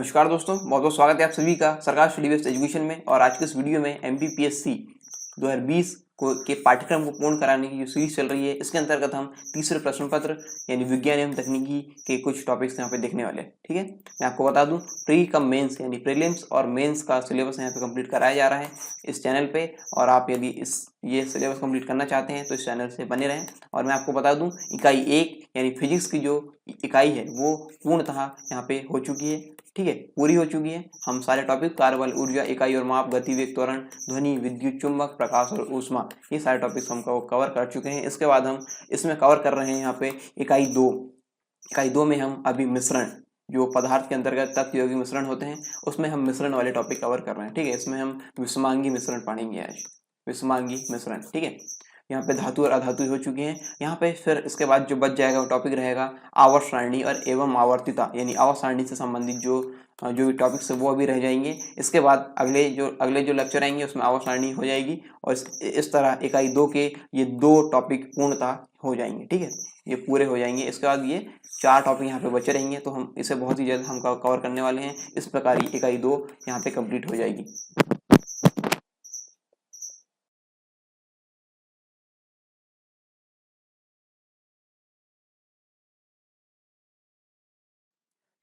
नमस्कार दोस्तों, बहुत बहुत स्वागत है आप सभी का सरकार स्टडी बेस्ड एजुकेशन में। और आज के इस वीडियो में एमपीपीएससी 2020 के पाठ्यक्रम को पूर्ण कराने की जो सीरीज चल रही है, इसके अंतर्गत हम तीसरे प्रश्न पत्र यानी विज्ञान एवं तकनीकी के कुछ टॉपिक्स यहाँ पे देखने वाले हैं। ठीक है, मैं आपको बता दूं, प्री कम मेंस यानी प्रीलिम्स और मेंस का सिलेबस यहाँ पे कंप्लीट कराया जा रहा है इस चैनल पे। और आप यदि ये सिलेबस कंप्लीट करना चाहते हैं तो इस चैनल से बने रहें। और मैं आपको बता दूं, इकाई 1 यानी फिजिक्स की जो इकाई है वो पूर्णतः यहाँ पे हो चुकी है। ठीक है, पूरी हो चुकी है। हम सारे टॉपिक कार्यबल, ऊर्जा, इकाई और माप, गति, वेग, त्वरण, ध्वनि, विद्युत, चुंबक, प्रकाश और ऊष्मा, ये सारे टॉपिक्स हम कवर कर चुके हैं। इसके बाद हम इसमें कवर कर रहे हैं यहाँ पे इकाई 2। इकाई 2 में हम अभी मिश्रण, जो पदार्थ के अंतर्गत तत्व यौगिक मिश्रण होते हैं, उसमें हम मिश्रण वाले टॉपिक कवर कर रहे हैं। ठीक है, इसमें हम विषमांगी मिश्रण पढ़ेंगे आज, विषमांगी मिश्रण। ठीक है, यहाँ पे धातु और अधातु हो चुकी हैं। यहाँ पे फिर इसके बाद जो बच जाएगा वो टॉपिक रहेगा आवर्त सारणी और एवं आवर्तिता, यानी आवर्त सारणी से संबंधित जो भी टॉपिक्स है वो अभी रह जाएंगे। इसके बाद अगले जो लेक्चर आएंगे उसमें आवर्त सारणी हो जाएगी। और इस तरह इकाई 2 के ये 2 टॉपिक पूर्णतः हो जाएंगे। ठीक है, ये पूरे हो जाएंगे। इसके बाद ये 4 टॉपिक यहाँ पे बचे रहेंगे, तो हम इसे बहुत ही जल्द हम कवर करने वाले हैं। इस प्रकार इकाई 2 यहाँ पे कंप्लीट हो जाएगी।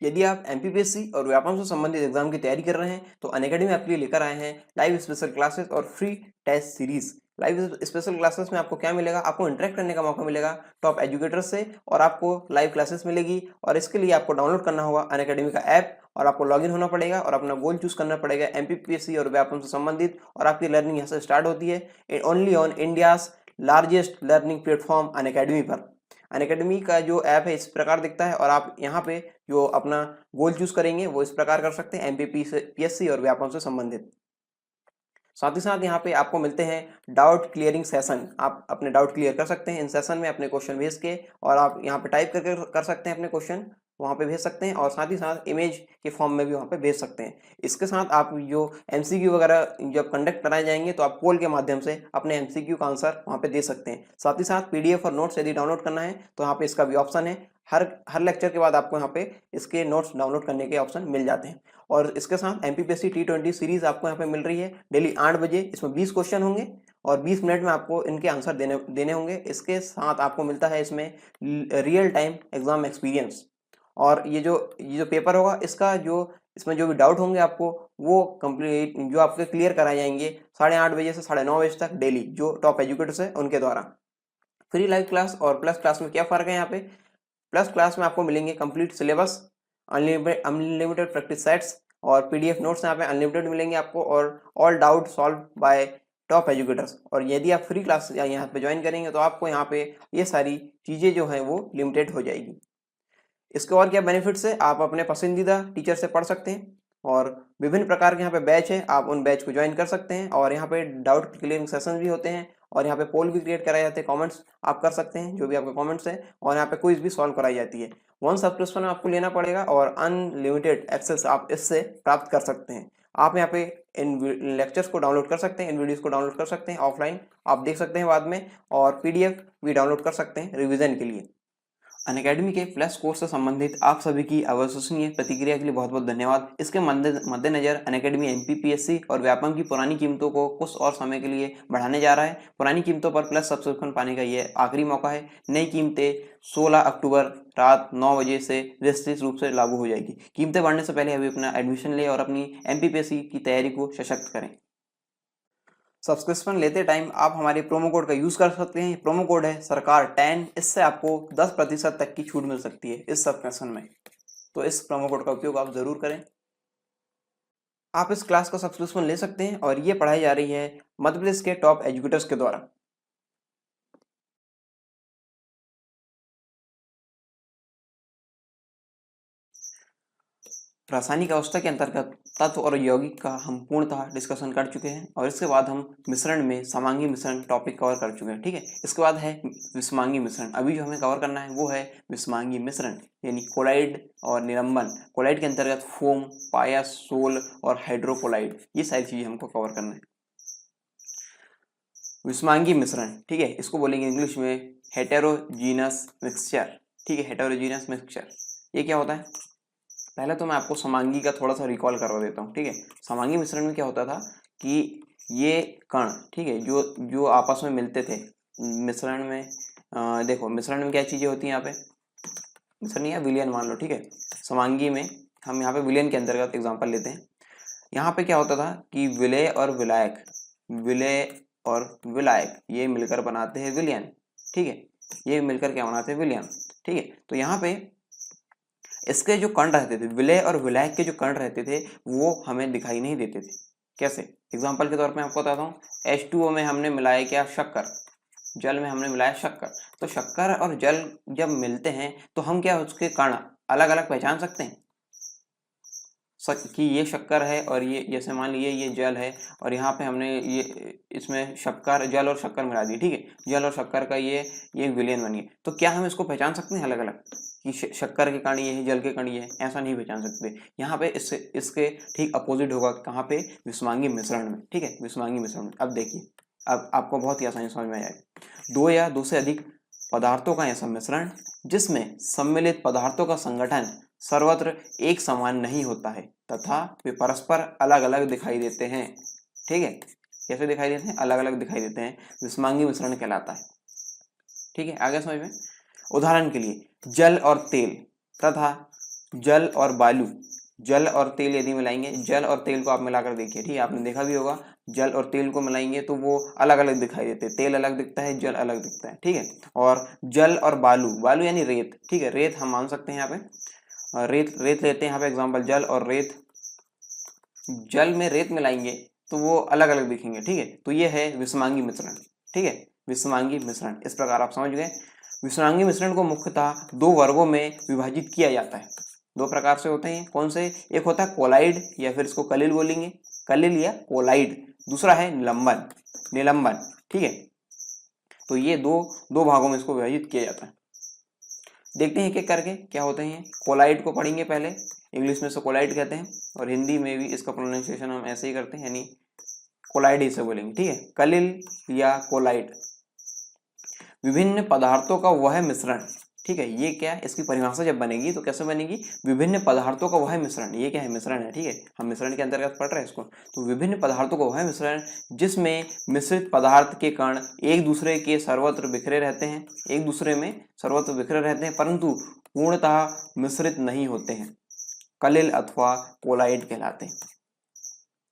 यदि आप एमपीपीएससी और व्यापम से संबंधित एग्जाम की तैयारी कर रहे हैं तो अनअकैडमी आपके लिए लेकर आए हैं लाइव स्पेशल क्लासेस और free test series. Live special classes में आपको क्या मिलेगा? आपको इंटरेक्ट करने का मौका मिलेगा टॉप एजुकेटर्स से, और आपको लाइव क्लासेस मिलेगी। और इसके लिए आपको डाउनलोड करना होगा अनअकैडमी का ऐप, और आपको लॉगिन होना पड़ेगा और अपना गोल चूज करना पड़ेगा एमपीपीएससी और व्यापम से संबंधित। और आपकी लर्निंग यहाँ से स्टार्ट होती है only on India's largest learning platform Unacademy पर। अनअकैडमी का जो ऐप है इस प्रकार दिखता है, और आप यहाँ पे जो अपना गोल चूज करेंगे वो इस प्रकार कर सकते हैं एमपीपीएससी और व्यापम से संबंधित। साथ ही साथ यहाँ पे आपको मिलते हैं डाउट क्लियरिंग सेशन। आप अपने डाउट क्लियर कर सकते हैं इन सेशन में अपने क्वेश्चन भेज के, और आप यहाँ पे टाइप करके कर सकते हैं अपने क्वेश्चन, वहाँ पे भेज सकते हैं। और साथ ही साथ इमेज के फॉर्म में भी वहाँ पे भेज सकते हैं। इसके साथ आप जो एमसीक्यू वगैरह जब कंडक्ट कराए जाएंगे तो आप पोल के माध्यम से अपने एमसीक्यू का आंसर वहाँ पे दे सकते हैं। साथ ही साथ पीडीएफ और नोट्स यदि डाउनलोड करना है तो यहाँ पे इसका भी ऑप्शन है। हर लेक्चर के बाद आपको यहाँ पे इसके नोट्स डाउनलोड करने के ऑप्शन मिल जाते हैं। और इसके साथ एमपीपीएससी T20 सीरीज आपको यहाँ पे मिल रही है डेली 8 बजे। इसमें 20 क्वेश्चन होंगे और 20 मिनट में आपको इनके आंसर देने होंगे। इसके साथ आपको मिलता है इसमें रियल टाइम एग्जाम एक्सपीरियंस। और ये जो पेपर होगा इसका इसमें जो भी डाउट होंगे आपको वो कंप्लीट जो आपके क्लियर कराए जाएंगे 8:30 बजे से 9:30 बजे तक डेली, जो टॉप एजुकेटर्स है उनके द्वारा। फ्री लाइव क्लास और प्लस क्लास में क्या फर्क है? यहाँ पे प्लस क्लास में आपको मिलेंगे complete syllabus, unlimited practice sets और पीडीएफ नोट्स यहाँ पे अनलिमिटेड मिलेंगे आपको, और all doubt solve by top educators. और यदि आप फ्री क्लास यहाँ पे ज्वाइन करेंगे तो आपको यहाँ पे ये सारी चीज़ें जो हैं वो लिमिटेड हो जाएगी। इसके और क्या बेनिफिट्स है? आप अपने पसंदीदा टीचर से पढ़ सकते हैं, और विभिन्न प्रकार के यहाँ पे बैच है, आप उन बैच को ज्वाइन कर सकते हैं। और यहाँ पे डाउट क्लियरिंग सेशन भी होते हैं, और यहाँ पे पोल भी क्रिएट कराए जाते हैं, कमेंट्स आप कर सकते हैं जो भी आपके कमेंट्स हैं, और यहाँ पे क्विज भी सॉल्व कराई जाती है। 1 सब्सक्रिप्शन आपको लेना पड़ेगा और अनलिमिटेड एक्सेस आप इससे प्राप्त कर सकते हैं। आप यहाँ पे इन लेक्चर्स को डाउनलोड कर सकते हैं, इन वीडियोस को डाउनलोड कर सकते हैं, ऑफलाइन आप देख सकते हैं बाद में, और पीडीएफ भी डाउनलोड कर सकते हैं रिविजन के लिए। अनअकैडमी के प्लस कोर्स से संबंधित आप सभी की अविश्वसनीय प्रतिक्रिया के लिए बहुत बहुत धन्यवाद। इसके मद्देनजर अनअकैडमी एमपीपीएससी और व्यापम की पुरानी कीमतों को कुछ और समय के लिए बढ़ाने जा रहा है। पुरानी कीमतों पर प्लस सब्सक्रिप्शन पाने का ये आखिरी मौका है। नई कीमतें 16 अक्टूबर रात 9 बजे से विस्तृत रूप से लागू हो जाएगी। कीमतें बढ़ने से पहले अभी अपना एडमिशन लें और अपनी एमपीपीएससी की तैयारी को सशक्त करें। सब्सक्रिप्शन लेते टाइम आप हमारे प्रोमो कोड का यूज कर सकते हैं। प्रोमो कोड है सरकार 10। इससे आपको 10% तक की छूट मिल सकती है इस सब्सक्रिप्शन में, तो इस प्रोमो कोड का उपयोग आप जरूर करें। आप इस क्लास का सब्सक्रिप्शन ले सकते हैं, और ये पढ़ाई जा रही है मध्य प्रदेश के टॉप एजुकेटर्स के द्वारा। रासायनिक अवस्था के अंतर्गत तत्व और यौगिक का हम पूर्णतः डिस्कशन कर चुके हैं, और इसके बाद हम मिश्रण में समांगी मिश्रण टॉपिक कवर कर चुके हैं। ठीक है, इसके बाद है विषमांगी मिश्रण। अभी जो हमें कवर करना है वो है विषमांगी मिश्रण, यानी कोलाइड और निलंबन। कोलाइड के अंतर्गत फोम, पाया, सोल और हाइड्रोकोलाइड, ये सारी चीजें हमको कवर करना है। विषमांगी मिश्रण, ठीक है, इसको बोलेंगे इंग्लिश में हेटेरोजीनस मिक्सचर। ठीक है, हेटेरोजीनस मिक्सचर ये क्या होता है? पहले तो मैं आपको समांगी का थोड़ा सा रिकॉल करवा देता हूँ, ठीक है। समांगी मिश्रण में क्या होता था कि ये कण, ठीक है, जो जो आपस में मिलते थे मिश्रण में, देखो मिश्रण में क्या चीजें होती हैं यहाँ पे, मिश्रण या विलयन मान लो, ठीक है। समांगी में हम यहाँ पे विलयन के अंतर्गत एग्जांपल लेते हैं। यहाँ पे क्या होता था कि विलय और विलायक, विलय और विलायक ये मिलकर बनाते हैं विलयन, ठीक है। ये मिलकर क्या बनाते हैं, विलयन, ठीक है। तो यहाँ पे इसके जो कण रहते थे, विलय और विलायक के जो कण रहते थे वो हमें दिखाई नहीं देते थे। कैसे? एग्जाम्पल के तौर पे आपको बताता हूँ। H2O में हमने मिलाया क्या, शक्कर, जल में हमने मिलाया शक्कर। तो शक्कर और जल जब मिलते हैं तो हम क्या उसके कण अलग अलग पहचान सकते हैं कि ये शक्कर है और ये, जैसे मान लीजिए ये जल है और यहाँ पे हमने ये इसमें शक्कर, जल और शक्कर मिला दी, ठीक है। जल और शक्कर का ये एक विलयन बनी है। तो क्या हम इसको पहचान सकते हैं अलग अलग कि शक्कर के कण ये है, जल के कण ये है? ऐसा नहीं पहचान सकते। यहाँ पे इसके ठीक अपोजिट होगा, कहाँ पे, विषमांगी मिश्रण में, ठीक है, विषमांगी मिश्रण में। अब देखिए, अब आपको बहुत ही आसानी समझ में आ जाएगा। दो या दो से अधिक पदार्थों का ऐसा मिश्रण जिसमें सम्मिलित पदार्थों का संगठन सर्वत्र एक समान नहीं होता है तथा वे परस्पर अलग अलग दिखाई देते हैं, ठीक है। कैसे दिखाई देते हैं, अलग अलग दिखाई देते हैं, विषमांगी मिश्रण कहलाता है, ठीक है। आगे समझ में, उदाहरण के लिए जल और तेल तथा जल और बालू, जल और तेल यदि मिलाएंगे, जल और तेल को आप मिलाकर देखिए, ठीक है, आपने देखा भी होगा, जल और तेल को मिलाएंगे तो वो अलग अलग दिखाई देते हैं, तेल अलग दिखता है, जल अलग दिखता है, ठीक है। और जल और बालू, बालू यानी रेत, ठीक है, रेत हम मान सकते हैं यहाँ पे, रेत रेत लेते हैं यहाँ पे एग्जांपल, जल और रेत, जल में रेत मिलाएंगे तो वो अलग अलग दिखेंगे, ठीक है। तो ये है विषमांगी मिश्रण, ठीक है, विषमांगी मिश्रण। इस प्रकार आप समझ गए। विषमांगी मिश्रण को मुख्यतः दो वर्गों में विभाजित किया जाता है। दो प्रकार से होते हैं, कौन से? एक होता है कोलाइड या फिर इसको कलिल बोलेंगे, कलिल या कोलाइड। दूसरा है निलंबन, निलंबन, ठीक है। तो ये दो दो भागों में इसको विभाजित किया जाता है। देखते हैं एक एक करके क्या होते हैं। कोलाइड को पढ़ेंगे पहले, इंग्लिश में इसको कोलाइड कहते हैं और हिंदी में भी इसका प्रोनाउंसिएशन हम ऐसे ही करते हैं, यानी कोलाइड ही से बोलेंगे, ठीक है। कलिल या कोलाइड, विभिन्न पदार्थों का वह मिश्रण, ठीक है। ये क्या है, इसकी परिभाषा जब बनेगी तो कैसे बनेगी, विभिन्न पदार्थों का वह मिश्रण। ये क्या है, मिश्रण है, ठीक है, हम मिश्रण के अंतर्गत पढ़ रहे हैं इसको। तो विभिन्न पदार्थों का वह मिश्रण जिसमें मिश्रित पदार्थ के कण एक दूसरे के सर्वत्र बिखरे रहते हैं, एक दूसरे में सर्वत्र बिखरे रहते हैं परंतु पूर्णतः मिश्रित नहीं होते हैं, कलिल अथवा कोलाइड कहलाते हैं,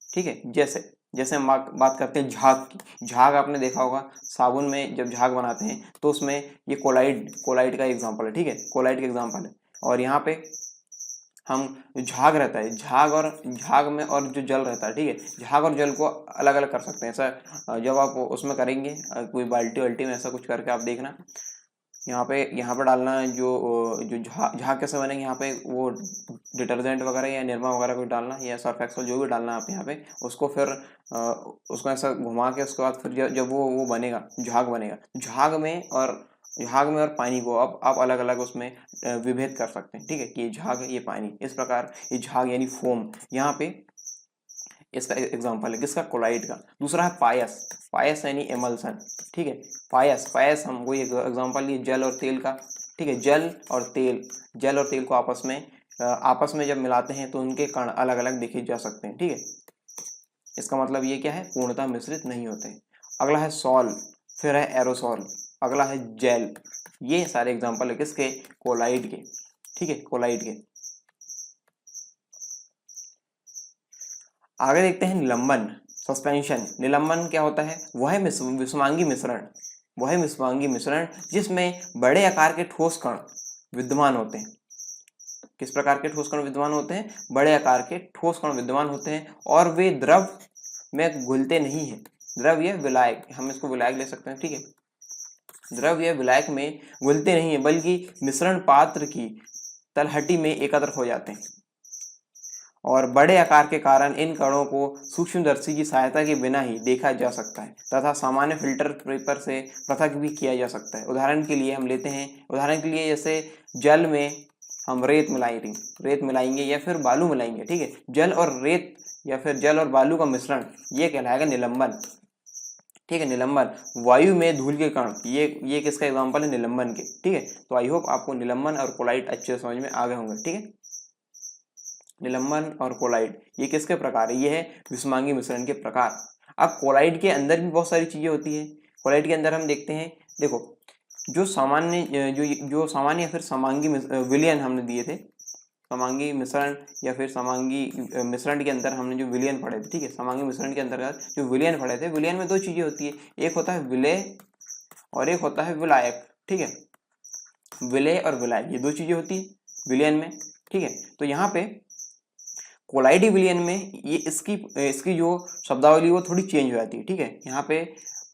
ठीक है। जैसे जैसे हम बात करते हैं झाग की, झाग आपने देखा होगा, साबुन में जब झाग बनाते हैं तो उसमें ये कोलाइड, कोलाइड का एग्जांपल है, ठीक है, कोलाइड का एग्जांपल है। और यहाँ पे हम झाग रहता है, झाग और झाग में और जो जल रहता है, ठीक है, झाग और जल को अलग अलग कर सकते हैं। ऐसा जब आप उसमें करेंगे कोई बाल्टी वाल्टी में ऐसा कुछ करके आप देखना, यहाँ पे डालना है जो जो झाग कैसे बनेंगे, यहाँ पे वो डिटर्जेंट वगैरह या निरमा वगैरह कुछ डालना या सर्फ एक्सेल जो भी डालना आप यहाँ पे, उसको फिर उसको ऐसा घुमा के उसके बाद फिर जब वो बनेगा, झाग बनेगा, झाग में और पानी को आप अलग अलग उसमें विभेद कर सकते हैं, ठीक है, कि ये झाग ये पानी, इस प्रकार ये झाग यानी फोम यहाँ पे इसका एग्जांपल है, किसका, कोलाइड का। दूसरा है पायस, पायस यानी एमल्सन, ठीक है, पायस, पायस हम वही एग्जांपल लिए जल और तेल का, ठीक है, जल और तेल, जल और तेल को आपस में जब मिलाते हैं तो उनके कण अलग अलग देखे जा सकते हैं, ठीक है। इसका मतलब ये क्या है, पूर्णतः मिश्रित नहीं होते। अगला है सॉल, फिर है एरोसॉल, अगला है जेल। ये सारे एग्जाम्पल है किसके, कोलाइड के, ठीक है, कोलाइड के। आगे देखते हैं निलंबन, सस्पेंशन। निलंबन क्या होता है, वह विषमांगी मिश्रण, वह विषमांगी मिश्रण जिसमें बड़े आकार के ठोस कण विद्यमान होते हैं। किस प्रकार के ठोस कण विद्यमान होते हैं, बड़े आकार के ठोस कण विद्यमान होते हैं और वे द्रव में घुलते नहीं है। द्रव या विलायक, हम इसको विलायक ले सकते हैं, ठीक है, द्रव या विलायक में घुलते नहीं है बल्कि मिश्रण पात्र की तलहटी में एकत्र हो जाते हैं और बड़े आकार के कारण इन कणों को सूक्ष्मदर्शी की सहायता के बिना ही देखा जा सकता है तथा सामान्य फिल्टर पेपर से पृथक भी किया जा सकता है। उदाहरण के लिए हम लेते हैं, उदाहरण के लिए जैसे जल में हम रेत मिलाएंगे या फिर बालू मिलाएंगे, ठीक है, जल और रेत या फिर जल और बालू का मिश्रण ये कहलाएगा निलंबन, ठीक है, निलंबन। वायु में धूल के कण, ये किसका एग्जांपल है, निलंबन के, ठीक है। तो आई होप आपको निलंबन और कोलाइड अच्छे से समझ में आ गए होंगे, ठीक है। निलंबन और कोलाइड ये किसके प्रकार है? ये है विषमांगी मिश्रण के प्रकार। अब कोलाइड के अंदर भी बहुत सारी चीजें होती है। कोलाइड के अंदर हम देखते हैं, देखो जो सामान्य जो सामान्य या फिर समांगी विलयन हमने दिए थे, समांगी मिश्रण या फिर समांगी मिश्रण के अंदर हमने जो विलयन पढ़े थे, ठीक है, समांगी मिश्रण के अंतर्गत जो विलयन पढ़े थे, विलयन में दो चीजें होती है, एक होता है विलेय और एक होता है विलायक, ठीक है। विलेय और विलायक ये दो चीजें होती है विलयन में, ठीक है। तो यहाँ पे कोलाइडी विलयन में ये इसकी जो शब्दावली वो थोड़ी चेंज हो जाती है, ठीक है। यहाँ पे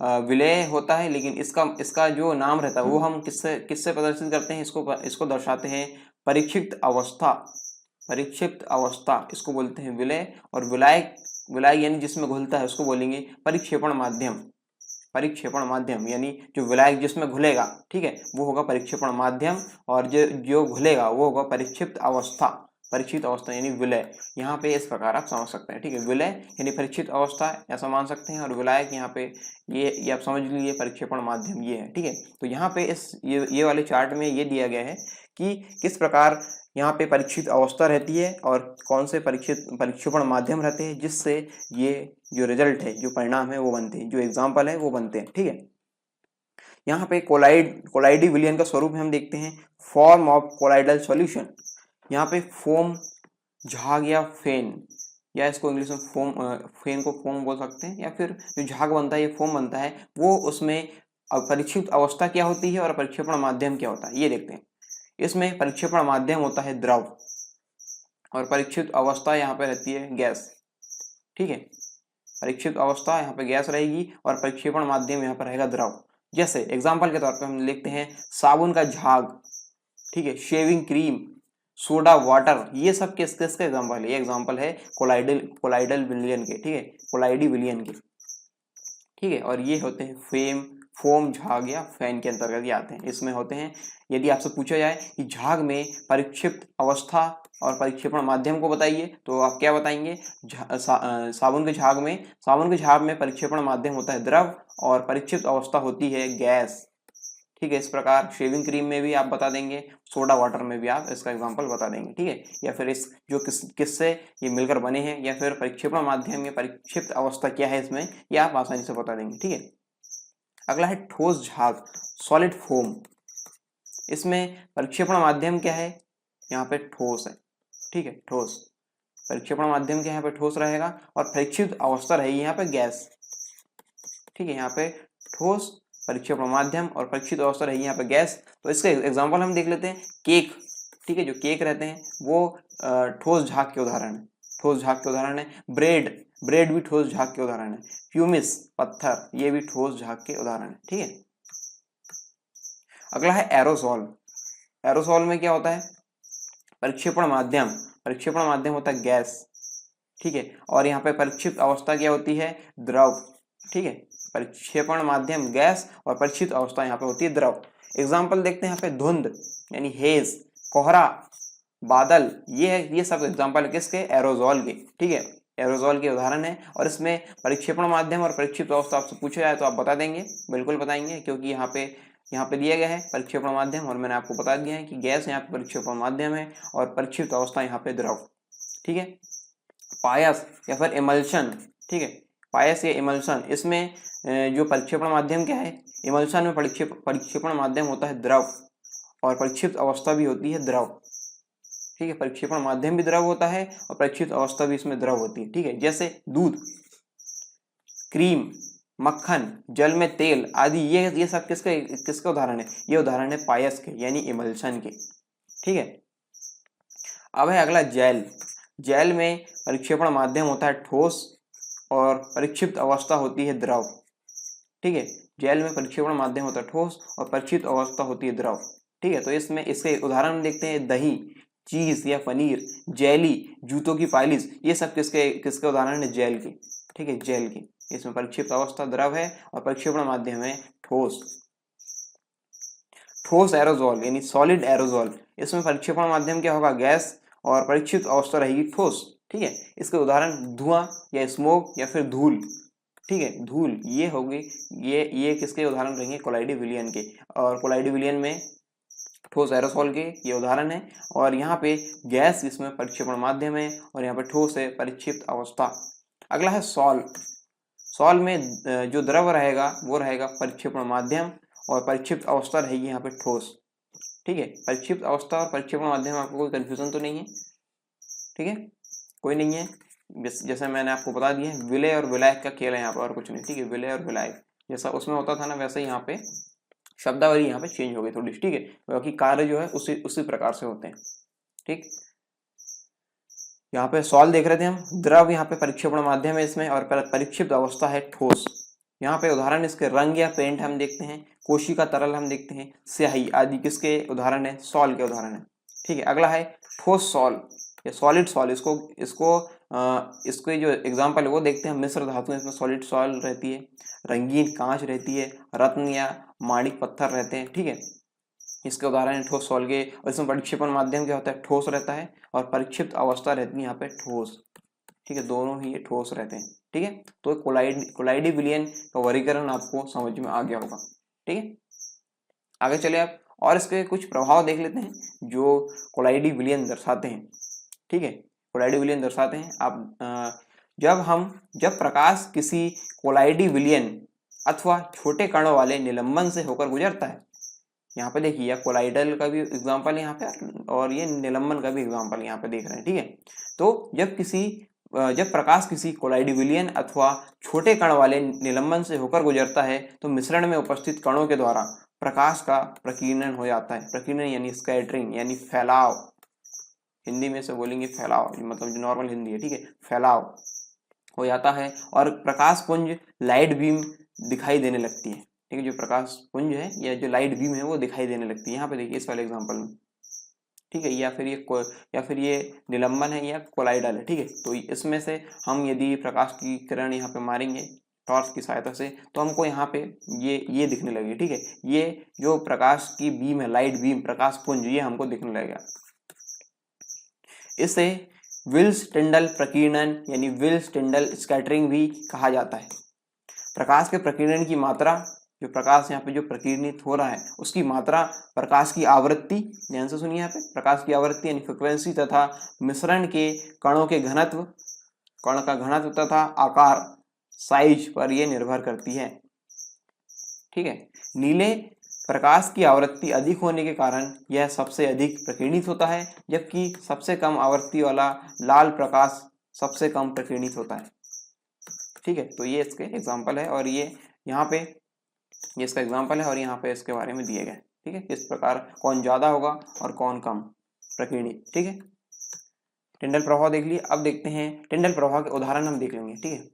विलेय होता है, लेकिन इसका जो नाम रहता है वो हम किससे प्रदर्शित करते हैं, इसको दर्शाते हैं परीक्षित अवस्था। परीक्षित अवस्था इसको बोलते हैं विलेय, और विलायक यानी जिसमें घुलता है उसको बोलेंगे परिक्षेपण माध्यम। परिक्षेपण माध्यम यानी जो विलायक जिसमें घुलेगा, ठीक है, वो होगा परिक्षेपण माध्यम, और जो घुलेगा वो होगा परीक्षित अवस्था। परीक्षित अवस्था यानी विलय। यहाँ पे इस प्रकार आप समझ सकते हैं, ठीक है। विलय यानी परीक्षित अवस्था ऐसा मान सकते हैं, और विलायक यहाँ पे ये आप समझ लीजिए परिक्षेपण माध्यम ये है, ठीक है। तो यहाँ पे ये वाले चार्ट में ये दिया गया है कि किस प्रकार यहाँ पे परीक्षित अवस्था रहती है और कौन से परीक्षेपण माध्यम रहते हैं, जिससे ये जो रिजल्ट है, जो परिणाम है वो बनते हैं, जो एग्जाम्पल है वो बनते हैं, ठीक है। यहाँ पे कोलाइडी विलयन का स्वरूप हम देखते हैं, फॉर्म ऑफ कोलाइडल सॉल्यूशन। यहाँ पे फोम, झाग या फेन, या इसको इंग्लिश में फेन को फोम बोल सकते हैं, या फिर जो झाग बनता है ये फोम बनता है, वो उसमें परीक्षित अवस्था क्या होती है और परीक्षेपण माध्यम क्या होता है ये देखते हैं। इसमें परीक्षेपण माध्यम होता है द्रव, और परीक्षित अवस्था यहाँ पे रहती है गैस, ठीक है। परीक्षित अवस्था यहाँ पे गैस रहेगी और परीक्षेपण माध्यम यहाँ पर रहेगा द्रव। जैसे एग्जाम्पल के तौर पे हम लिखते हैं साबुन का झाग, ठीक है, शेविंग क्रीम, सोडा वाटर, ये सब किसका एग्जाम्पल है? ये एग्जाम्पल है कोलाइडल विलयन के, ठीक है, कोलाइडी विलयन के, ठीक है। और ये होते हैं फोम, झाग या फैन के अंतर्गत ये आते हैं। इसमें होते हैं, यदि आपसे पूछा जाए कि झाग में परीक्षित अवस्था और परीक्षेपण माध्यम को बताइए, तो आप क्या बताएंगे? साबुन के झाग में परीक्षेपण माध्यम होता है द्रव और परीक्षित अवस्था होती है गैस, ठीक है। इस प्रकार शेविंग क्रीम में भी आप बता देंगे, सोडा वाटर में भी आप इसका एग्जांपल बता देंगे, ठीक है। या फिर इस जो किससे ये मिलकर बने हैं, या फिर परीक्षेपण माध्यम या परीक्षित अवस्था क्या है इसमें, ये आप आसानी से बता देंगे, ठीक है। अगला है ठोस झाग, सॉलिड फोम। इसमें परीक्षेपण माध्यम क्या है? यहाँ पे ठोस है, ठीक है, ठोस। परीक्षेपण माध्यम क्या यहाँ पे ठोस रहेगा, और परीक्षित अवस्था रहेगी यहाँ पे गैस, ठीक है। यहाँ पे ठोस, परीक्षेपण माध्यम और परीक्षित अवस्था रहेगी यहाँ पे गैस। तो इसका एग्जांपल हम देख लेते हैं, केक, ठीक है, जो केक रहते हैं वो ठोस झाग के उदाहरण है, ठोस झाग के उदाहरण है। ब्रेड भी ठोस झाग के उदाहरण है। प्यूमिस, पत्थर, ये भी ठोस झाग के उदाहरण है, ठीक है। अगला है एरोसॉल। एरोसॉल में क्या होता है? परीक्षेपण माध्यम होता है गैस, ठीक है, और यहाँ पे परीक्षित अवस्था क्या होती है? द्रव, ठीक है। परीक्षेपण माध्यम गैस और परीक्षित अवस्था यहाँ पे होती है द्रव। एग्जाम्पल देखते हैं यहाँ पे धुंध यानी हेज, कोहरा, बादल, ये सब एग्जाम्पल है किसके? एरोजॉल के, ठीक है, एरोजॉल के उदाहरण है। और इसमें परीक्षेपण माध्यम और परीक्षित अवस्था आपसे पूछा जाए तो आप बता देंगे, बिल्कुल बताएंगे, क्योंकि यहाँ पे दिया गया है परीक्षेपण माध्यम, और मैंने आपको बता दिया है कि गैस यहाँ पे परीक्षेपण माध्यम है और परीक्षित अवस्था यहाँ पे द्रव, ठीक है। पायस या फिर इमल्शन, ठीक है, पायस या इमल्शन, इसमें जो परीक्षेपण माध्यम क्या है? इमल्शन में परीक्षेपण माध्यम होता है द्रव और परीक्षित अवस्था भी होती है द्रव, ठीक है। परीक्षेपण माध्यम भी द्रव होता है और परीक्षित अवस्था भी इसमें द्रव होती है, ठीक है। जैसे दूध, क्रीम, मक्खन, जल में तेल आदि, ये सब किसके उदाहरण है? ये उदाहरण है पायस के यानी इमल्शन के, ठीक है। अब है अगला जेल। जेल में परीक्षेपण माध्यम होता है ठोस और परीक्षित अवस्था होती है द्रव, ठीक है। जेल में परीक्षेपण माध्यम होता है ठोस और परीक्षित अवस्था होती है द्रव, ठीक है। तो इसमें इसके उदाहरण देखते हैं, दही, चीज या पनीर, जेली, जूतों की पॉलिश, ये सब किसके उदाहरण है? जेल के, ठीक है, जेल के। इसमें परीक्षित अवस्था द्रव है और परीक्षेपण माध्यम है ठोस। ठोस एरोजॉल यानी सॉलिड एरोजॉल, इसमें परीक्षेपण माध्यम क्या होगा? गैस, और परीक्षित अवस्था रहेगी ठोस, ठीक है। इसके उदाहरण धुआं या स्मोक या फिर धूल, ठीक है, धूल, ये होगी, ये किसके उदाहरण रहेंगे? कोलाइडी विलयन के। और कोलाइडी विलयन में ठोस एरोसोल के ये उदाहरण है। और यहाँ पे गैस इसमें परिक्षेपण माध्यम है, और यहाँ पे ठोस है परिक्षिप्त अवस्था। अगला है सॉल। सॉल में जो द्रव रहेगा वो रहेगा परिक्षेपण माध्यम, और परिक्षिप्त अवस्था रहेगी यहाँ पे ठोस। ठीक है, परिक्षिप्त अवस्था और परिक्षेपण माध्यम में आपको कोई कंफ्यूजन तो नहीं है? ठीक है, कोई नहीं है। जैसे मैंने आपको बता दिया है, विलय और विलायक का खेल है यहाँ पर, और कुछ नहीं। ठीक है, विलय और विलायक जैसा उसमें होता था ना, वैसे यहाँ पे शब्दावली यहाँ पे चेंज हो गई थोड़ी। ठीक है, बाकी कार्य जो है उसी प्रकार से होते हैं। ठीक, यहाँ पे सॉल देख रहे थे हम, द्रव यहाँ पे परिक्षेपण माध्यम है इसमें, और परिक्षिप्त अवस्था है ठोस। यहाँ पे उदाहरण इसके रंग या पेंट हम देखते हैं, कोशिका तरल हम देखते हैं, स्याही आदि किसके उदाहरण है? सॉल के उदाहरण है। ठीक है, अगला है ठोस सॉल या सॉलिड सॉल। इसको जो एग्जाम्पल है वो देखते हैं। मिश्र धातु इसमें सॉलिड सॉल रहती है, रंगीन कांच रहती है, रत्न या माणिक पत्थर रहते हैं। ठीक है, इसके उदाहरण है ठोस सॉल के। और इसमें परिक्षेपण माध्यम क्या होता है? ठोस रहता है, और परिक्षिप्त अवस्था रहती है यहाँ पे ठोस। ठीक है, दोनों ही ये ठोस रहते हैं। ठीक है, तो कोलाइडी विलयन का वर्गीकरण आपको समझ में आ गया होगा। ठीक है, आगे चले आप और इसके कुछ प्रभाव देख लेते हैं जो कोलाइडी विलयन दर्शाते हैं। ठीक है, कोलाइडी विलयन दर्शाते हैं आप जब प्रकाश किसी कोलाइडी विलयन अथवा छोटे कणों वाले निलंबन से होकर गुजरता है। यहाँ पे देखिए, कोलाइडल का भी एग्जांपल है यहाँ पे, और ये निलंबन का भी एग्जांपल यहाँ पे देख रहे हैं। ठीक है, तो जब प्रकाश किसी कोलाइडी विलयन अथवा छोटे कण वाले निलंबन से होकर गुजरता है, तो मिश्रण में उपस्थित कणों के द्वारा प्रकाश का प्रकीर्णन हो जाता है। प्रकीर्णन यानी स्कैटरिंग, यानी फैलाव। हिंदी में से बोलेंगे फैलाव, मतलब जो नॉर्मल हिंदी है। ठीक है, फैलाव हो जाता है, और प्रकाश पुंज लाइट बीम दिखाई देने लगती है। ठीक है, जो प्रकाश पुंज है या जो लाइट बीम है वो दिखाई देने लगती है। यहाँ पे देखिए इस वाले एग्जांपल में। ठीक है, या फिर ये निलंबन है या कोलाइडल है। ठीक है, तो इसमें से हम यदि प्रकाश की किरण यहाँ पे मारेंगे टॉर्च की सहायता से, तो हमको यहाँ पे ये दिखने लगेगी। ठीक है, ये जो प्रकाश की बीम है, लाइट बीम, प्रकाश पुंज, ये हमको दिखने लगेगा। इसे विल्स टिंडल प्रकीर्णन यानी विल्स टिंडल स्कैटरिंग भी कहा जाता है। प्रकाश के प्रकीर्णन की मात्रा, जो प्रकाश यहाँ पे जो प्रकीर्णित हो रहा है उसकी मात्रा, प्रकाश की आवृत्ति, ध्यान से सुनिए यहाँ पे, प्रकाश की आवृत्ति यानी फ्रिक्वेंसी, तथा मिश्रण के कणों के घनत्व, कण का घनत्व तथा आकार, साइज पर यह निर्भर करती है। ठीक है, नीले प्रकाश की आवृत्ति अधिक होने के कारण यह सबसे अधिक प्रकीर्णित होता है, जबकि सबसे कम आवृत्ति वाला लाल प्रकाश सबसे कम प्रकीर्णित होता है। ठीक है, तो ये इसके एग्जाम्पल है, और ये यहाँ पे ये इसका एग्जाम्पल है, और यहाँ पे इसके बारे में दिए गए। ठीक है, इस प्रकार कौन ज्यादा होगा और कौन कम प्रकीर्णित। ठीक है, टिंडल प्रभाव देख लिए। अब देखते हैं टिंडल प्रभाव के उदाहरण हम देख लेंगे। ठीक है,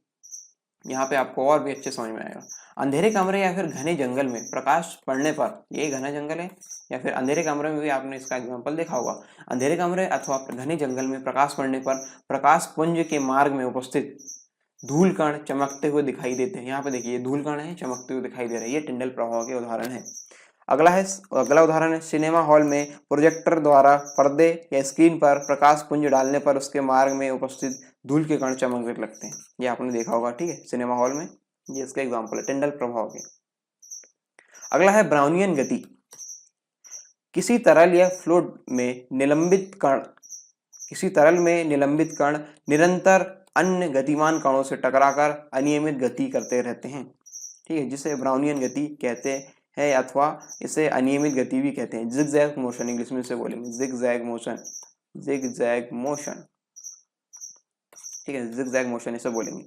यहाँ पे आपको और भी अच्छे समझ में आएगा। अंधेरे कमरे या फिर घने जंगल में प्रकाश पड़ने पर, ये घना जंगल है, या फिर अंधेरे कमरे में भी आपने इसका एग्जाम्पल देखा होगा। अंधेरे कमरे अथवा घने जंगल में प्रकाश पड़ने पर प्रकाश पुंज के मार्ग में उपस्थित धूल कण चमकते हुए दिखाई देते हैं। यहाँ पे देखिए धूल कण है, चमकते हुए दिखाई दे रहे हैं। ये टिंडल प्रभाव के उदाहरण है। अगला उदाहरण है, सिनेमा हॉल में प्रोजेक्टर द्वारा पर्दे या स्क्रीन पर प्रकाश पुंज डालने पर उसके मार्ग में उपस्थित धूल के कण चमकने लगते हैं। ये आपने देखा होगा। ठीक है, सिनेमा हॉल में, ये इसका एग्जाम्पल है टिंडल प्रभाव के। अगला है ब्राउनियन गति। किसी तरल या फ्लूइड में निलंबित कण निरंतर अन्य गतिमान कणों से टकराकर अनियमित गति करते रहते हैं। ठीक है, जिसे ब्राउनियन गति कहते हैं, अथवा इसे अनियमित गति भी कहते हैं। जिगजैग मोशन, इंग्लिश में से बोलेंगे जिगजैग मोशन, जिगजैग मोशन। ठीक है, जिगजैग मोशन इसे बोलेंगे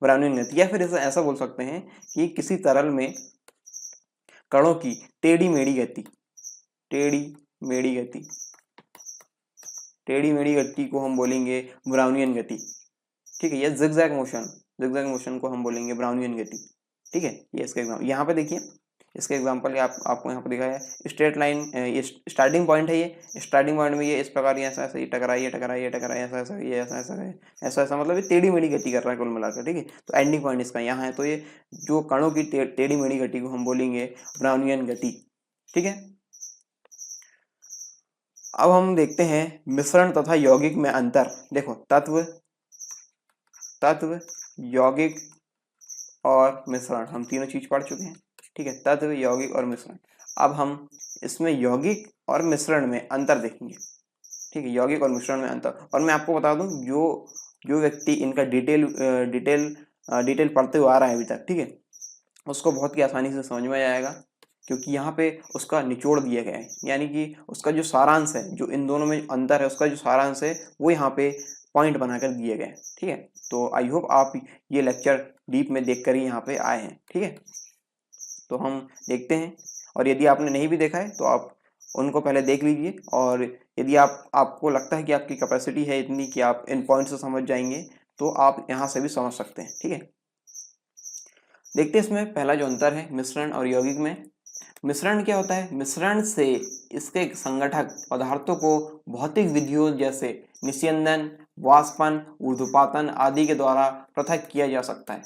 ब्राउनियन गति। या फिर इसे ऐसा बोल सकते हैं कि किसी तरल में कणों की टेढ़ी मेढ़ी गति, टेढ़ी मेढ़ी गति को हम बोलेंगे ब्राउनियन गति। ठीक है, ये जिगजैग मोशन को हम बोलेंगे ब्राउनियन गति। ठीक है, ये इसका एग्जाम्पल। यहाँ पे देखिए इसके एग्जाम्पल आपको यहाँ पे दिखाया है। स्ट्रेट लाइन, ये स्टार्टिंग पॉइंट है। ये स्टार्टिंग पॉइंट में ये इस प्रकार ऐसा ऐसा ये टकराई ऐसा मतलब ये टेढ़ी मेढ़ी गति कर रहा है कुल मिलाकर। ठीक है, तो एंडिंग पॉइंट इसका यहाँ है। तो ये जो कणों की टेढ़ी मेढ़ी गति को हम बोलेंगे ब्राउनियन गति। ठीक है, अब हम देखते हैं मिश्रण तथा यौगिक में अंतर। देखो, तत्व, यौगिक और मिश्रण, हम तीनों चीज पढ़ चुके हैं। ठीक है, तत्व, यौगिक और मिश्रण। अब हम इसमें यौगिक और मिश्रण में अंतर देखेंगे। ठीक है, यौगिक और मिश्रण में अंतर। और मैं आपको बता दूं, जो जो व्यक्ति इनका डिटेल पढ़ते हुए आ रहा है अभी तक, ठीक है, उसको बहुत ही आसानी से समझ में आएगा, क्योंकि यहाँ पे उसका निचोड़ दिया गया है, यानी कि उसका जो सारांश है, जो इन दोनों में अंतर है उसका जो सारांश है वो यहाँ पे पॉइंट बनाकर दिए गए। ठीक है, तो आई होप आप ये लेक्चर डीप में देखकर ही यहाँ पे आए हैं। ठीक है, तो हम देखते हैं, और यदि आपने नहीं भी देखा है तो आप उनको पहले देख लीजिए, और यदि आपको लगता है कि आपकी कैपेसिटी है इतनी कि आप इन पॉइंट्स से समझ जाएंगे, तो आप यहाँ से भी समझ सकते हैं। ठीक है, देखते हैं इसमें पहला जो अंतर है मिश्रण और यौगिक में। मिश्रण क्या होता है? मिश्रण से इसके संगठक पदार्थों को भौतिक विधियों जैसे निस्यंदन, वाष्पन, ऊर्ध्वपातन आदि के द्वारा पृथक किया जा सकता है।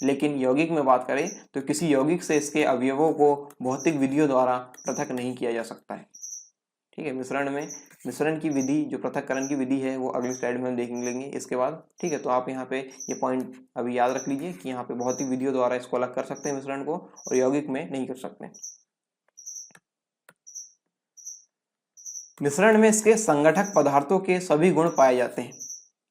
लेकिन यौगिक में बात करें तो किसी यौगिक से इसके अवयवों को भौतिक विधियों द्वारा पृथक नहीं किया जा सकता है। ठीक है, मिश्रण में मिश्रण की विधि, जो पृथक्करण की विधि है, वो अगली स्लाइड में हम देख लेंगे इसके बाद। ठीक है, तो आप यहाँ पे ये पॉइंट अभी याद रख लीजिए कि यहाँ पे भौतिक विधियों द्वारा इसको अलग कर सकते हैं मिश्रण को, और यौगिक में नहीं कर सकते। मिश्रण में इसके संगठक पदार्थों के सभी गुण पाए जाते हैं।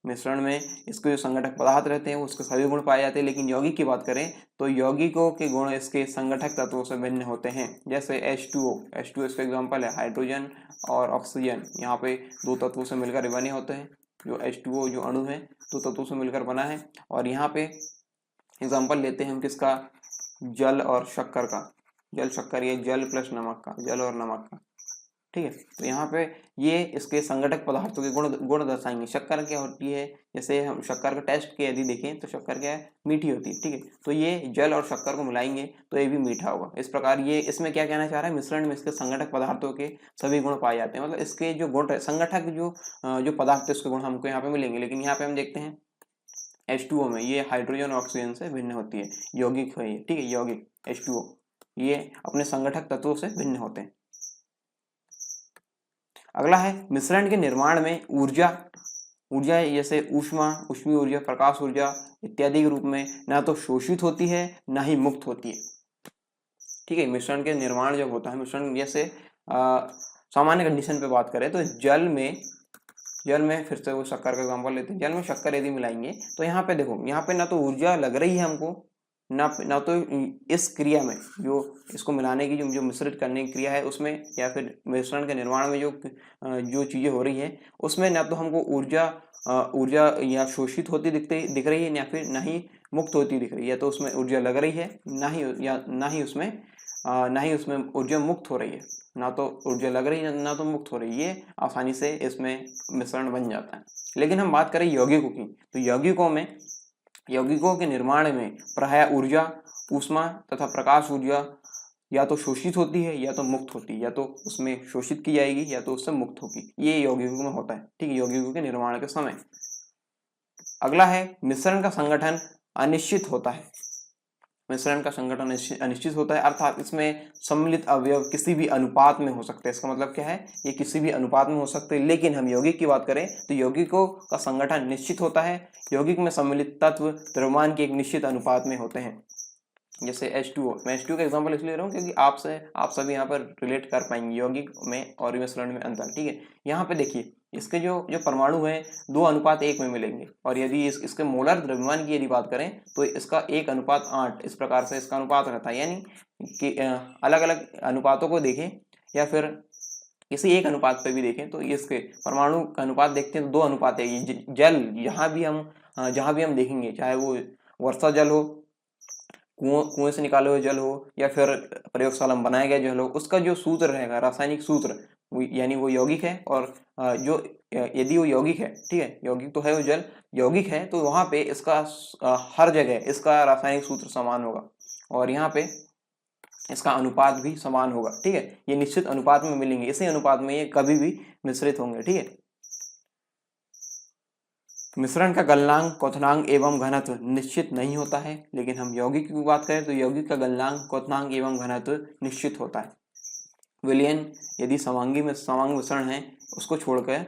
मिश्रण में इसके जो संगठक पदार्थ रहते हैं उसके सभी गुण पाए जाते हैं, लेकिन यौगिक की बात करें तो यौगिकों के गुण इसके संगठक तत्वों से भिन्न होते हैं। जैसे H2O इसका एग्जांपल है, हाइड्रोजन और ऑक्सीजन यहाँ पे दो तत्वों से मिलकर बने होते हैं। जो H2O जो अणु है दो तत्वों से मिलकर बना है। और यहाँ पे एग्जाम्पल लेते हैं हम किसका? जल और शक्कर का। जल शक्कर, ये जल प्लस नमक का, जल और नमक का। ठीक है, तो यहाँ पे ये इसके संगठक पदार्थों के गुण दर्शाएंगे। शक्कर क्या होती है? जैसे हम शक्कर का टेस्ट के यदि देखें तो शक्कर क्या है? मीठी होती है। ठीक है, तो ये जल और शक्कर को मिलाएंगे तो ये भी मीठा होगा। इस प्रकार ये इसमें क्या कहना चाह रहा है? मिश्रण में इसके संगठक पदार्थों के सभी गुण पाए जाते हैं, मतलब इसके जो गुण संगठक जो पदार्थ है उसके गुण हमको यहाँ पे मिलेंगे। लेकिन यहाँ पे हम देखते हैं H2O में ये हाइड्रोजन और ऑक्सीजन से भिन्न होती है, यौगिक है ये। ठीक है, यौगिक H2O ये अपने संगठक तत्वों से भिन्न होते हैं। अगला है मिश्रण के निर्माण में ऊर्जा जैसे ऊष्मीय ऊर्जा, प्रकाश ऊर्जा इत्यादि के रूप में ना तो शोषित होती है ना ही मुक्त होती है। ठीक है, मिश्रण के निर्माण जब होता है, मिश्रण जैसे सामान्य कंडीशन पे बात करें तो जल में फिर से वो शक्कर का एग्जांपल लेते हैं। जल में शक्कर यदि मिलाएंगे तो यहाँ पे देखो, यहाँ पे ना तो ऊर्जा लग रही है हमको, ना तो इस क्रिया में जो इसको मिलाने की जो मिश्रित करने की क्रिया है उसमें, या फिर मिश्रण के निर्माण में जो चीजें हो रही हैं उसमें ना तो हमको ऊर्जा या शोषित होती दिख रही है, या फिर ना ही मुक्त होती दिख रही है। तो उसमें ऊर्जा लग रही है ना ही उसमें ऊर्जा मुक्त हो रही है। ना तो ऊर्जा लग रही है ना तो मुक्त हो रही है, ये आसानी से इसमें मिश्रण बन जाता है। लेकिन हम बात करें यौगिकों की, तो यौगिकों के निर्माण में प्रायः ऊर्जा, ऊष्मा तथा प्रकाश ऊर्जा या तो शोषित होती है या तो मुक्त होती है, या तो उसमें शोषित की जाएगी या तो उससे मुक्त होगी। ये यौगिकों में होता है। ठीक है, यौगिकों के निर्माण के समय। अगला है मिश्रण का संगठन अनिश्चित होता है। मिश्रण का संगठन अनिश्चित होता है, अर्थात इसमें सम्मिलित अवयव किसी भी अनुपात में हो सकते हैं। इसका मतलब क्या है? ये किसी भी अनुपात में हो सकते हैं। लेकिन हम यौगिक की बात करें तो यौगिकों का संगठन निश्चित होता है। यौगिक में सम्मिलित तत्व द्रव्यमान के एक निश्चित अनुपात में होते हैं। जैसे H2O, मैं H2O का एग्जांपल इसलिए ले रहा हूँ क्योंकि आप सभी यहाँ पर रिलेट कर पाएंगे यौगिक में और मिश्रण में अंतर। ठीक है, यहाँ पे देखिए इसके जो परमाणु हैं 2:1 में मिलेंगे, और यदि इसके मोलर द्रव्यमान की यदि बात करें तो इसका 1:8 इस प्रकार से इसका अनुपात रहता है। यानी कि अलग अलग अनुपातों को देखें या फिर किसी एक अनुपात पर भी देखें तो इसके परमाणु का अनुपात देखते हैं तो 2:1। जल जहाँ भी हम देखेंगे, चाहे वो वर्षा जल हो, कुएं से निकाले हुए जल हो, या फिर प्रयोगशाला में बनाया गया जल हो, उसका जो सूत्र रहेगा, रासायनिक सूत्र, यानी वो यौगिक है। और यदि वो यौगिक है, ठीक है, यौगिक तो है वो जल, यौगिक है तो वहां पे इसका हर जगह इसका रासायनिक सूत्र समान होगा, और यहाँ पे इसका अनुपात भी समान होगा। ठीक है, ये निश्चित अनुपात में मिलेंगे, इसी अनुपात में ये कभी भी मिश्रित होंगे। ठीक है, मिश्रण का गलनांक, क्वथनांक एवं घनत्व निश्चित नहीं होता है। लेकिन हम यौगिक की बात करें तो यौगिक का गलनांक, क्वथनांक एवं घनत्व निश्चित होता है। विलयन, यदि समांगी मिश्रण है उसको छोड़कर,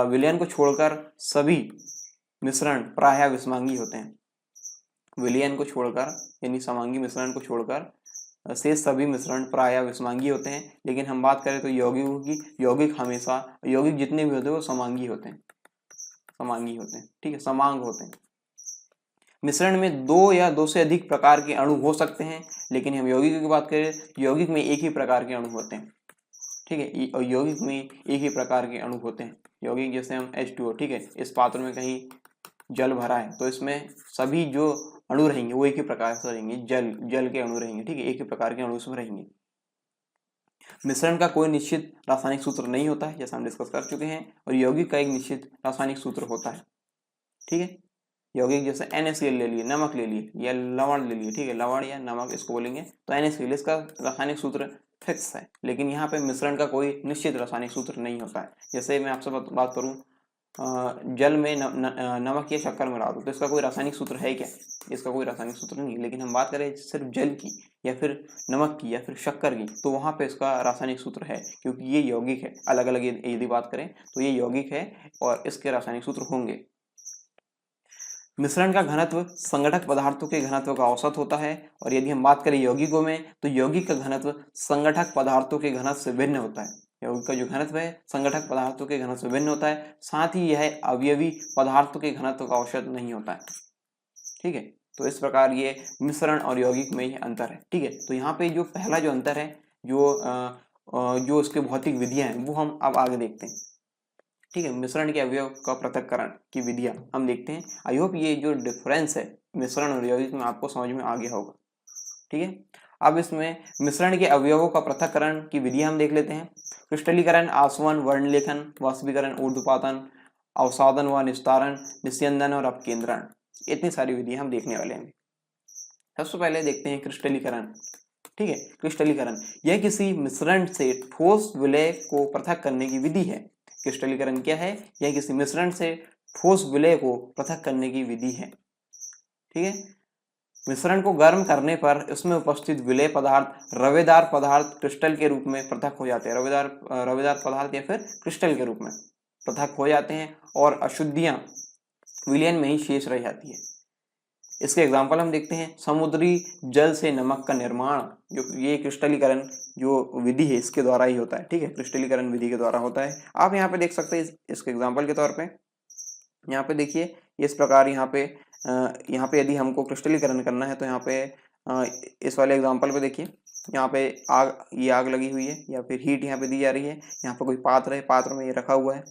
विलयन को छोड़कर सभी मिश्रण प्रायः विषमांगी होते हैं। विलयन को छोड़कर यानी समांगी मिश्रण को छोड़कर शेष सभी मिश्रण प्रायः विषमांगी होते हैं, लेकिन हम बात करें तो यौगिकों की, यौगिक हमेशा, यौगिक जितने भी होते हैं वो समांगी होते हैं, समांगी होते हैं, ठीक है, समांग होते हैं। मिश्रण में दो या दो से अधिक प्रकार के अणु हो सकते हैं, लेकिन हम यौगिकों की बात करें, यौगिक में एक ही प्रकार के अणु होते हैं, ठीक है, और यौगिक में एक ही प्रकार के अणु होते हैं। यौगिक जैसे हम H2O, ठीक है, इस पात्र में कहीं जल भरा है तो इसमें सभी जो अणु रहेंगे वो एक ही प्रकार से रहेंगे, जल के अणु रहेंगे, ठीक है, एक ही प्रकार के अणु उसमें रहेंगे। मिश्रण का कोई निश्चित रासायनिक सूत्र नहीं होता है, जैसा हम डिस्कस कर चुके हैं, और यौगिक का एक निश्चित रासायनिक सूत्र होता है, ठीक है। यौगिक जैसे NaCl ले लिए, नमक ले लिए या लवण ले लिए, ठीक है, लवण या नमक इसको बोलेंगे, तो NaCl इसका रासायनिक सूत्र फिक्स है, लेकिन यहाँ पे मिश्रण का कोई निश्चित रासायनिक सूत्र नहीं होता है। जैसे मैं आपसे बात करूँ, जल में नमक या शक्कर मिला दो तो इसका कोई रासायनिक सूत्र है क्या? इसका कोई रासायनिक सूत्र नहीं है। लेकिन हम बात करें सिर्फ जल की या फिर नमक की या फिर शक्कर की, तो वहाँ पे इसका रासायनिक सूत्र है, क्योंकि ये यौगिक है। अलग अलग यदि बात करें तो ये यौगिक है और इसके रासायनिक सूत्र होंगे। मिश्रण का घनत्व संगठक पदार्थों के घनत्व का औसत होता है, और यदि हम बात करें यौगिकों में तो यौगिक का घनत्व संगठक पदार्थों के घनत्व से भिन्न होता है। यौगिक का जो घनत्व है संगठक पदार्थों के घनत्व से भिन्न होता है, साथ ही यह अवयवी पदार्थों के घनत्व का औसत नहीं होता है, ठीक है। तो इस प्रकार ये मिश्रण और यौगिक में यह अंतर है, ठीक है। तो यहाँ पे जो पहला जो अंतर है, जो उसके भौतिक विधियां हैं वो हम अब आगे देखते हैं, ठीक है। मिश्रण के अवयव का पृथक्करण की विधियां हम देखते हैं। आई होप ये जो डिफरेंस है मिश्रण और यौगिक में आपको समझ में आ गया होगा, ठीक है। अब इसमें मिश्रण के अवयवों का पृथक्करण की विधियां हम देख लेते हैं। क्रिस्टलीकरण, आसवन, वर्णलेखन, वाष्पीकरण, ऊर्ध्वपातन, अवसादन व निस्तारण, निस्यंदन और अपकेंद्रण, इतनी सारी विधियां हम देखने वाले हैं। सबसे पहले देखते हैं क्रिस्टलीकरण, ठीक है। क्रिस्टलीकरण यह किसी मिश्रण से ठोस विलय को पृथक करने की विधि है। क्रिस्टलीकरण क्या है? यह किसी मिश्रण से ठोस विलय को पृथक करने की विधि है, ठीक है। मिश्रण को गर्म करने पर उसमें उपस्थित विलय पदार्थ रवेदार पदार्थ क्रिस्टल के रूप में पृथक हो जाते हैं। रवेदार पदार्थ या फिर क्रिस्टल के रूप में पृथक हो जाते हैं और अशुद्धियां विलयन में ही शेष रह जाती है। इसके एग्जाम्पल हम देखते हैं। समुद्री जल से नमक का निर्माण, जो ये क्रिस्टलीकरण जो विधि है इसके द्वारा ही होता है, ठीक है, क्रिस्टलीकरण विधि के द्वारा होता है। आप यहाँ पे देख सकते हैं इसके एग्जाम्पल के तौर पे, यहाँ पे देखिए इस प्रकार यहाँ पे यदि हमको क्रिस्टलीकरण करना है तो यहाँ पे इस वाले एग्जाम्पल पे देखिए, यहाँ पे आग लगी हुई है या फिर हीट यहाँ पे दी जा रही है। यहाँ पे कोई पात्र है, पात्र में ये रखा हुआ है,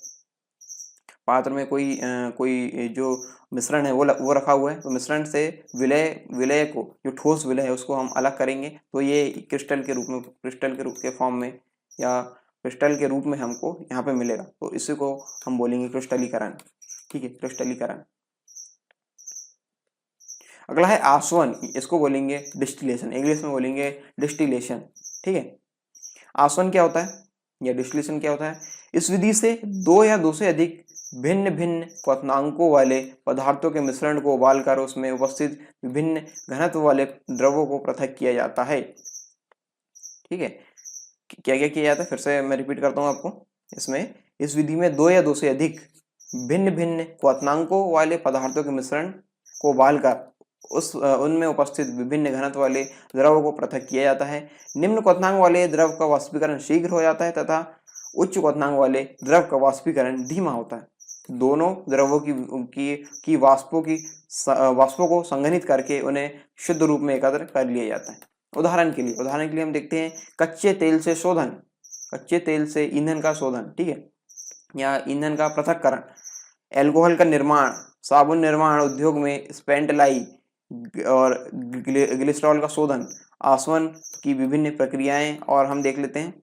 पात्र में कोई जो मिश्रण है वो रखा हुआ है। तो मिश्रण से विलय को, जो ठोस विलय है उसको हम अलग करेंगे तो ये क्रिस्टल के रूप के फॉर्म में या क्रिस्टल के रूप में हमको यहाँ पे मिलेगा। तो इसी को हम बोलेंगे क्रिस्टलीकरण, ठीक है, क्रिस्टलीकरण। अगला है आसवन, इसको बोलेंगे डिस्टिलेशन, इंग्लिश में बोलेंगे डिस्टिलेशन, ठीक है। आसवन क्या होता है या डिस्टिलेशन क्या होता है? इस विधि से दो या दो से अधिक भिन्न भिन्न क्वथनांकों वाले पदार्थों के मिश्रण को उबालकर उसमें उपस्थित विभिन्न घनत्व वाले द्रवों को पृथक किया जाता है, ठीक है। क्या क्या किया जाता है, फिर से मैं रिपीट करता हूँ आपको। इसमें इस विधि में दो या दो से अधिक भिन्न भिन्न क्वथनांकों वाले पदार्थों के मिश्रण को उबालकर उनमें उपस्थित विभिन्न घनत्व वाले द्रव को पृथक किया जाता है। निम्न क्वथनांक वाले द्रव का वाष्पीकरण शीघ्र हो जाता है तथा उच्च क्वथनांक वाले द्रव का वाष्पीकरण धीमा होता है। दोनों द्रवों की वाष्पों को संघनित करके उन्हें शुद्ध रूप में एकत्र कर लिया जाता है। उदाहरण के लिए हम देखते हैं कच्चे तेल से शोधन, कच्चे तेल से ईंधन का शोधन, ठीक है, या ईंधन का पृथक्करण, एल्कोहल का निर्माण, साबुन निर्माण उद्योग में स्पेंटलाई और ग्लिसरॉल का शोधन, आसवन की विभिन्न प्रक्रियाएं, और हम देख लेते हैं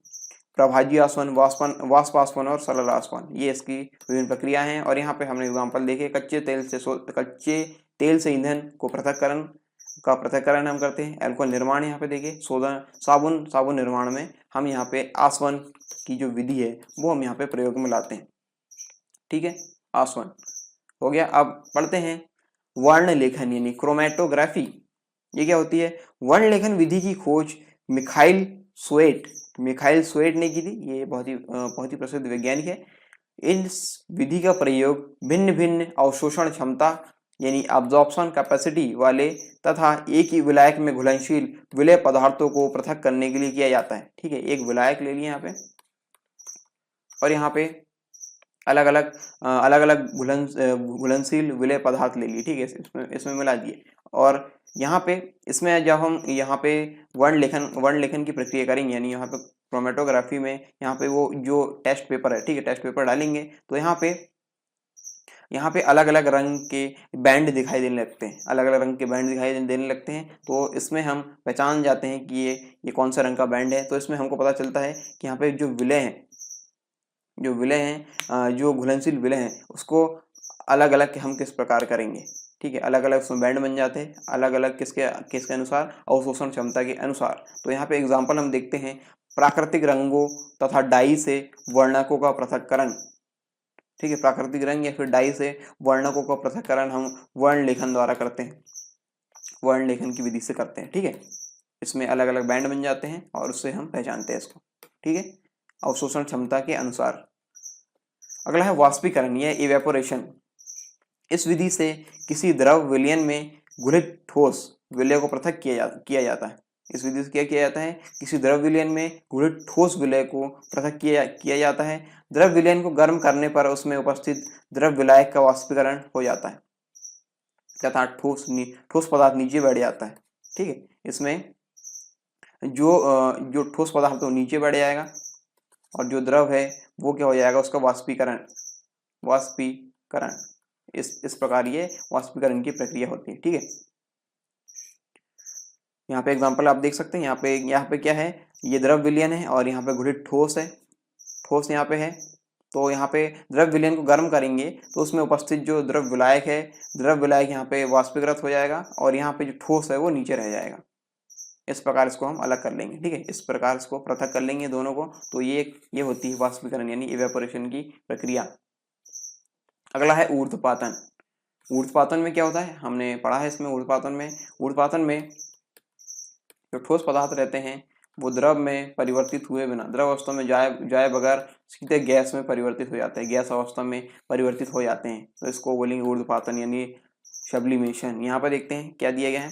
प्रभाजी आसवन, वाष्प आसवन और सरल आसवन, ये इसकी विभिन्न प्रक्रिया हैं। और यहाँ पे हमने एग्जांपल देखे, कच्चे तेल से ईंधन को पृथक्करण हम करते हैं। एल्कोहल निर्माण यहाँ पे देखिए, शोधन, साबुन निर्माण में हम यहाँ पे आसवन की जो विधि है वो हम यहाँ पे प्रयोग में लाते हैं, ठीक है, आसवन हो गया। अब पढ़ते हैं वर्ण लेखन यानी क्रोमेटोग्राफी। ये क्या होती है? वर्ण लेखन विधि की खोज मिखाइल स्वेट ने की थी। ये बहुत ही प्रसिद्ध वैज्ञानिक है। इस विधि का प्रयोग भिन्न भिन्न अवशोषण क्षमता यानी अब्जॉर्प्शन कैपेसिटी वाले तथा एक ही विलायक में घुलनशील विलेय पदार्थों को पृथक करने के लिए किया जाता है। ठीक है, एक विलायक ले लिया यहाँ पे और यहाँ पे अलग अलग घुलनशील विलेय पदार्थ ले लिए। ठीक है, इसमें मिला दिए और यहाँ पे इसमें जब हम यहाँ पे वर्ण लेखन की प्रक्रिया करेंगे, यानी यहाँ पे क्रोमेटोग्राफी में यहाँ पे वो जो टेस्ट पेपर है, ठीक है, टेस्ट पेपर डालेंगे तो यहाँ पे अलग अलग रंग के बैंड दिखाई देने लगते हैं, अलग अलग रंग के बैंड दिखाई देने लगते हैं। तो इसमें हम पहचान जाते हैं कि ये कौन सा रंग का बैंड है। तो इसमें हमको पता चलता है कि यहाँ पे जो विलय हैं, जो घुलनशील विलय हैं, उसको अलग अलग हम किस प्रकार करेंगे। ठीक है, अलग अलग उसमें बैंड बन जाते हैं, अलग अलग किसके अनुसार, अवशोषण क्षमता के अनुसार। तो यहाँ पे एग्जाम्पल हम देखते हैं, प्राकृतिक रंगों तथा डाई से वर्णकों का पृथक्करण। ठीक है, प्राकृतिक रंग या फिर डाई से वर्णकों का पृथक्करण हम वर्ण लेखन द्वारा करते हैं, वर्ण लेखन की विधि से करते हैं। ठीक है, इसमें अलग अलग बैंड बन जाते हैं और उससे हम पहचानते हैं इसको। ठीक है, अवशोषण क्षमता के अनुसार। अगला है वाष्पीकरण या इवेपोरेशन। इस विधि से किसी द्रव विलयन में घुलित ठोस विलय को पृथक किया जाता है। इस विधि से क्या किया जाता है, किसी द्रव विलयन में घुलित ठोस विलय को पृथक किया जाता है। द्रव विलयन को गर्म करने पर उसमें उपस्थित द्रव विलायक का वाष्पीकरण हो जाता है तथा ठोस पदार्थ नीचे बैठ जाता है। ठीक है, इसमें जो ठोस पदार्थ है वो नीचे बैठ जाएगा और जो द्रव है वो क्या हो जाएगा, उसका वाष्पीकरण। इस प्रकार ये वाष्पीकरण की प्रक्रिया होती है। ठीक है, यहाँ पे एग्जांपल आप देख सकते हैं, यहाँ पे क्या है, ये द्रव विलयन है और यहाँ पे घुलित ठोस है, ठोस यहाँ पे है। तो यहाँ पे द्रव विलयन को गर्म करेंगे तो उसमें उपस्थित जो द्रव विलायक है, द्रव विलायक यहाँ पे वाष्पीकृत हो जाएगा और यहाँ पे जो ठोस है वो नीचे रह जाएगा। इस प्रकार इसको हम अलग कर लेंगे। ठीक है, इस प्रकार इसको पृथक कर लेंगे दोनों को। तो ये होती है वाष्पीकरण यानी इवेपोरेशन की प्रक्रिया। अगला है ऊर्ध्वपातन। ऊर्ध्वपातन में क्या होता है, हमने पढ़ा है इसमें। ऊर्ध्वपातन में जो ठोस पदार्थ रहते हैं वो द्रव में परिवर्तित हुए बिना, द्रव अवस्था में जाए बगैर सीधे गैस में परिवर्तित हो जाते हैं, गैस अवस्था में परिवर्तित हो जाते हैं। तो इसको बोलेंगे ऊर्ध्वपातन यानी सब्लिमेशन। यहाँ पर देखते हैं क्या दिया गया है,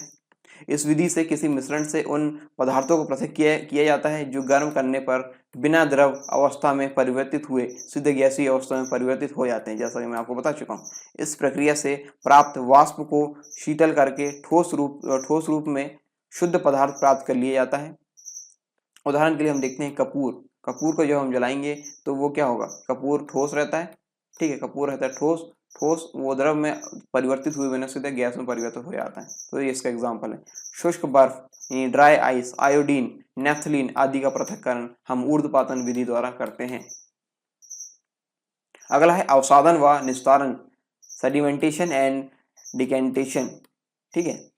इस विधि से किसी मिश्रण से उन पदार्थों को पृथक किया जाता है जो गर्म करने पर बिना द्रव अवस्था में परिवर्तित हुए सीधे गैसीय अवस्था में परिवर्तित हो जाते हैं, जैसा कि मैं आपको बता चुका हूँ। इस प्रक्रिया से प्राप्त वाष्प को शीतल करके ठोस रूप में शुद्ध पदार्थ प्राप्त कर लिया जाता है। उदाहरण के लिए हम देखते हैं कपूर को जब हम जलाएंगे तो वो क्या होगा, कपूर ठोस रहता है। ठीक है, कपूर रहता है ठोस, वो द्रव में परिवर्तित हुए बिना सीधे गैस में परिवर्तित हो जाता है। तो ये इसका एग्जाम्पल है। शुष्क बर्फ यानी ड्राई आइस, आयोडीन, नेफ्थलीन आदि का पृथक्करण हम ऊर्ध्वपातन विधि द्वारा करते हैं। अगला है अवसादन व निस्तारण, सेडिमेंटेशन एंड डिकेंटेशन। ठीक है,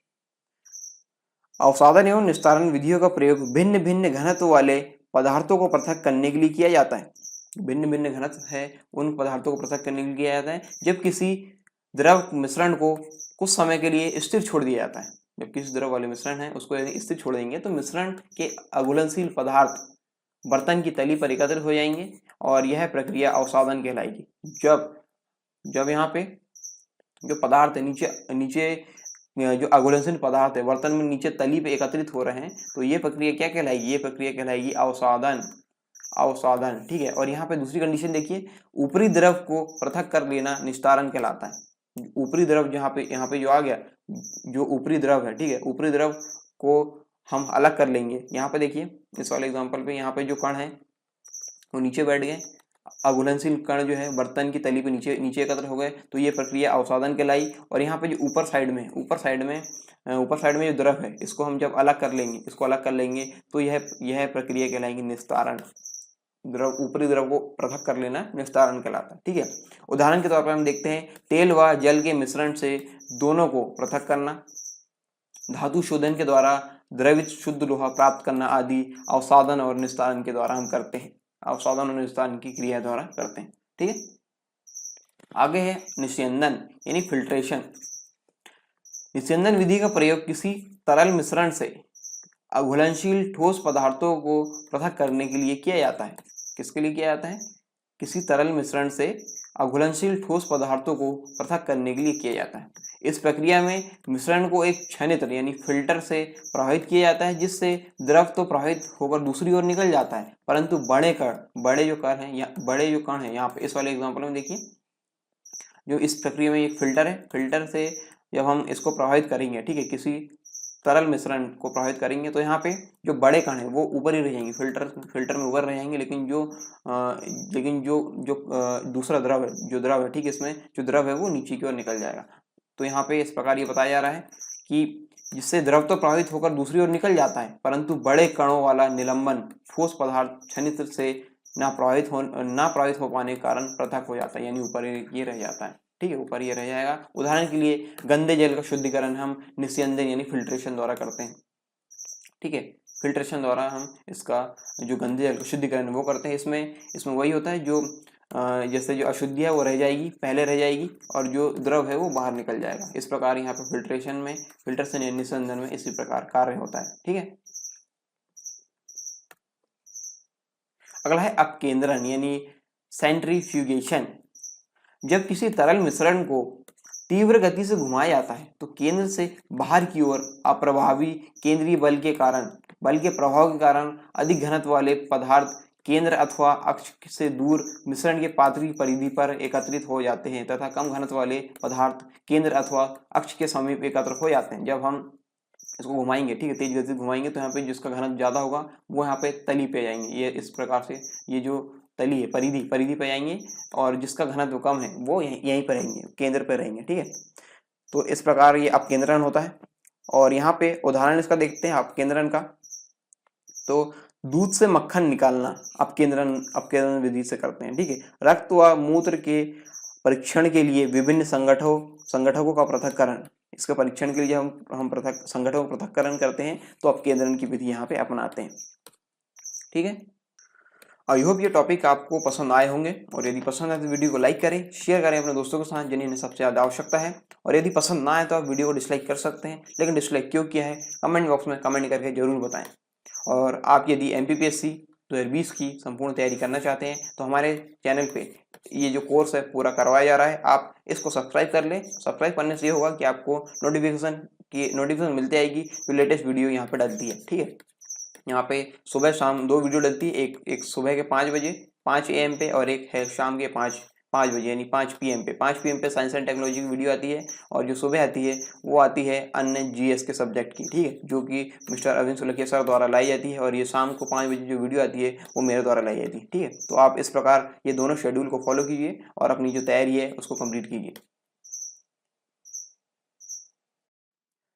अवसादन एवं निस्तारण विधियों का प्रयोग भिन्न भिन्न घनत्व वाले पदार्थों को पृथक करने के लिए किया जाता है। भिन्न भिन्न घनत्व है उन पदार्थों को पृथक करने के लिए किया जाता है जब किसी द्रव मिश्रण को कुछ समय के लिए स्थिर छोड़ दिया जाता है। जब किसी द्रव वाले मिश्रण है उसको यदि स्थिर छोड़ देंगे तो मिश्रण के अघुलनशील पदार्थ बर्तन की तली पर एकत्रित हो जाएंगे और यह प्रक्रिया अवसादन कहलाएगी। जब यहाँ पे जो पदार्थ है नीचे जो अघुलनशील पदार्थ है बर्तन में नीचे तली पे एकत्रित हो रहे हैं तो ये प्रक्रिया क्या कहलाएगी, ये प्रक्रिया कहलाएगी अवसादन। ठीक है, और यहाँ पे दूसरी कंडीशन देखिए, ऊपरी द्रव को पृथक कर लेना निस्तारण कहलाता है। ऊपरी द्रव यहाँ पे जो आ गया, जो ऊपरी द्रव है, ठीक है, ऊपरी द्रव को हम अलग कर लेंगे। यहाँ पे देखिए इस वाले एग्जाम्पल पे यहाँ पे जो कण है वो नीचे बैठ गए, अघुलनशील कण जो है बर्तन की तली पे नीचे एकत्र हो गए, तो ये प्रक्रिया अवसादन कहलाई। और यहाँ पे जो ऊपर साइड में जो द्रव है इसको हम जब अलग कर लेंगे तो यह प्रक्रिया कहलाएगी निस्तारण। ऊपरी द्रव को पृथक कर लेना निस्तारण कहलाता है। ठीक है, उदाहरण के तौर पर हम देखते हैं तेल व जल के मिश्रण से दोनों को पृथक करना, धातु शोधन के द्वारा द्रवित शुद्ध लोहा प्राप्त करना आदि अवसादन और निस्तारण के द्वारा हम करते हैं, अवसादन और निस्तारण की क्रिया द्वारा करते हैं। ठीक है, आगे है निस्यंदन यानी फिल्ट्रेशन। निस्यंदन विधि का प्रयोग किसी तरल मिश्रण से अघुलनशील ठोस पदार्थों को पृथक करने के लिए किया जाता है। किसके लिए किया जाता है, किसी तरल मिश्रण से अघुलनशील ठोस पदार्थों को पृथक करने के लिए किया जाता है। इस प्रक्रिया में मिश्रण को एक क्षणित्र यानी फिल्टर से प्रभावित किया जाता है, जिससे द्रव तो प्रभावित होकर दूसरी ओर निकल जाता है, परंतु बड़े जो कण हैं यहाँ पे इस वाले एग्जाम्पल में देखिए, जो इस प्रक्रिया में एक फिल्टर है, फिल्टर से जब हम इसको प्रभावित करेंगे, ठीक है, किसी तरल मिश्रण को प्रभावित करेंगे, तो यहाँ पे जो बड़े कण हैं वो ऊपर ही रह जाएंगे, फिल्टर में ऊपर रह जाएंगे, लेकिन जो दूसरा द्रव है, ठीक है, इसमें जो द्रव है वो नीचे की ओर निकल जाएगा। तो यहाँ पे इस प्रकार ये बताया जा रहा है कि जिससे द्रव तो प्रभावित होकर दूसरी ओर निकल जाता है, परंतु बड़े कणों वाला निलंबन ठोस पदार्थ क्षणित्र से ना प्रभावित हो पाने के कारण पृथक हो जाता है, यानी ऊपर ये रह जाता है, ठीक है, ऊपर ये रह जाएगा। उदाहरण के लिए गंदे जल का शुद्धिकरण हम निस्यंदन यानी फिल्ट्रेशन द्वारा करते हैं, ठीक है, फिल्ट्रेशन द्वारा हम इसका जो गंदे जल का शुद्धिकरण वो करते हैं। इसमें वही होता है, जो जैसे जो अशुद्धि है वो रह जाएगी, पहले रह जाएगी, और जो द्रव है वो बाहर निकल जाएगा। इस प्रकार यहाँ पे फिल्ट्रेशन यानी निस्यंदन में इसी प्रकार कार्य होता है, ठीक है। अगला है अपकेंद्रण यानी सेंट्रीफ्यूगेशन। जब किसी तरल मिश्रण को तीव्र गति से घुमाया जाता है तो केंद्र से बाहर की ओर अप्रभावी केंद्रीय बल के प्रभाव के कारण अधिक घनत्व वाले पदार्थ केंद्र अथवा अक्ष से दूर मिश्रण के पातली परिधि पर एकत्रित हो जाते हैं, तथा कम घनत्व वाले पदार्थ केंद्र अथवा अक्ष के समीप एकत्र हो जाते हैं। जब हम इसको घुमाएंगे, ठीक है, तेज गति से घुमाएंगे, तो यहाँ पे जिसका घनत्व ज्यादा होगा वो यहाँ पे तली पे जाएंगे, ये इस प्रकार से ये जो तली है परिधि पे जाएंगे, और जिसका घनत्व कम है वो यहीं पर रहेंगे, केंद्र पे रहेंगे, ठीक है। तो इस प्रकार ये अपकेंद्रण होता है। और यहाँ पे उदाहरण इसका देखते हैं अपकेंद्रण का। तो दूध से मक्खन निकालना अपकेंद्रण विधि से करते हैं, ठीक है। रक्त व मूत्र के परीक्षण के लिए विभिन्न संगठकों का पृथक्करण, इसके परीक्षण के लिए हम संगठकों का पृथक्करण करते हैं, तो अपकेंद्रण की विधि यहाँ पे अपनाते हैं, ठीक है। आई होप ये टॉपिक आपको पसंद आए होंगे, और यदि पसंद आए तो वीडियो को लाइक करें, शेयर करें अपने दोस्तों के साथ जिन्हें सबसे ज़्यादा आवश्यकता है। और यदि पसंद ना आए तो आप वीडियो को डिसलाइक कर सकते हैं, लेकिन डिसलाइक क्यों किया है कमेंट बॉक्स में कमेंट करके जरूर बताएं। और आप यदि MPPSC 2020 की संपूर्ण तैयारी करना चाहते हैं तो हमारे चैनल पे ये जो कोर्स है पूरा करवाया जा रहा है, आप इसको सब्सक्राइब कर लें। सब्सक्राइब करने से ये होगा कि आपको नोटिफिकेशन मिलती आएगी जो लेटेस्ट वीडियो यहाँ पे डलती है, ठीक है। यहाँ पे सुबह शाम 2 वीडियो डलती है, एक सुबह के 5 बजे 5 AM पे, और एक है शाम के 5 बजे यानी 5 PM पे। 5 PM पे साइंस एंड टेक्नोलॉजी की वीडियो आती है, और जो सुबह आती है वो आती है अन्य GS के सब्जेक्ट की, ठीक है, जो कि मिस्टर अरविंद सुलखिया सर द्वारा लाई जाती है। और ये शाम को 5 बजे जो वीडियो आती है वो मेरे द्वारा लाई जाती है, ठीक है। तो आप इस प्रकार ये दोनों शेड्यूल को फॉलो कीजिए और अपनी जो तैयारी है उसको कंप्लीट कीजिए।